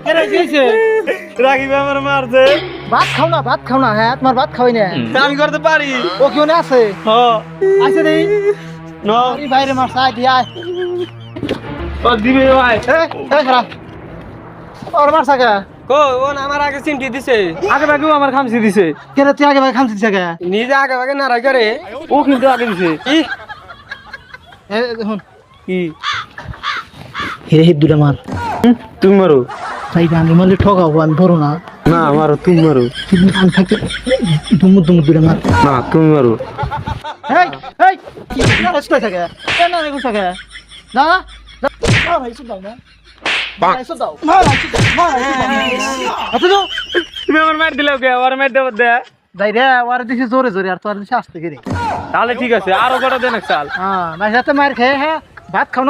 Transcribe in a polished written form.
কেরে দিয়েছে রাগিব আমার মারছে। ভাত খাও না হ্যাঁ তোমার ভাত খাওয়াই না আমি করতে পারি। ও কি ওনে আছে হ আছে রে ন আরে বাইরে মার সাই দিয়া ও দিবে ভাই। এই খারাপ ওর মার সাকা কো ও না আমার আগে চিমটি দিছে, আগে ভাগেও আমার খামচি দিছে। কেরে তুই আগে ভাই খামছি জায়গা নিজে আগে ভাগে নারাই করে, ও কিন্তু আগে দিছে। ই এই দেখুন কি হে হে দুটা মার তুমি মারো? তাই আমি মারলে ঠকাবো আমি বড় না না মারো, তুমি মারো। তুমি আমি থাকতে দুমু দুটা মার না তুমি মারো। এই এই কি না রেস্ট থাকে কেন না রেস্ট থাকে না না ভাই সুদ দাও না সুদ দাও মার আচ্ছা তুমি আমার মার দিলে ওকে, আর মার দেব দে। যাই রে ওর দিছি জোরে জোরে আর তোর দিছি আস্তে করে তাহলে ঠিক আছে, আরো কটা দেন এক সাল। হ্যাঁ না সাথে মার খেয়ে হ্যাঁ ভাত খাও